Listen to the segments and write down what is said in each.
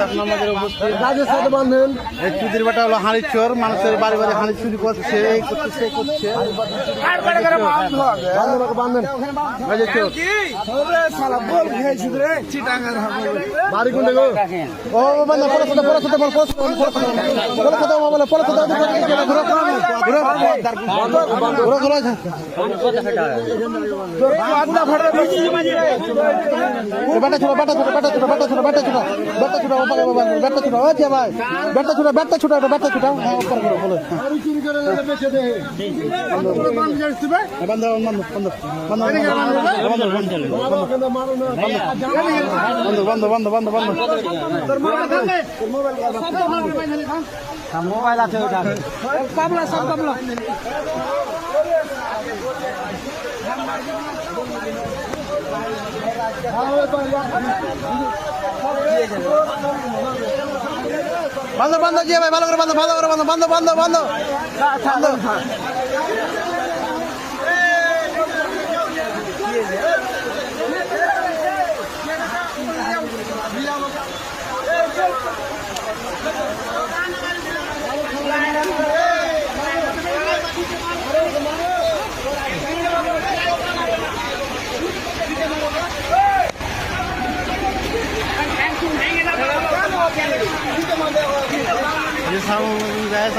এখন আমাদের উপস্থিত এই চুদির বাটা হলো হাঁড়ির চোর, মানুষের বাড়ি বাড়ি হাঁড়ি চুরি করছে, এই করছে সেই করছে। বাড়ি কোনটা গো? ও মানে মোবাইল আছে কামলা সব কামলা বন্ধ বন্ধ দিয়ে ভাই ভালো করে বন্ধ ভালো করে বন্ধ বন্ধ বন্ধ বন্ধ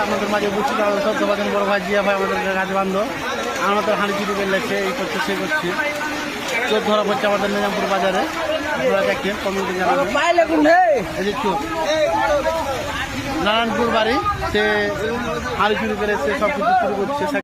আমাদের মাঝে বুঝছি সত্যবাদন বড় ভাই জিয়া ভাই আমাদের কাছে বান্ধব আমাদের হাঁড়ি চুরি করে লেগছে, এই করছে সে করছে, চোর ধরা পড়ছে আমাদের নিজামপুর বাজারে। আপনারা দেখেন কমিউনিটি জানাবেন এই যে চোর নারায়ণপুর বাড়ি, সে হাঁড়ি চুরি করে সে সব কিছু চুরি করছে।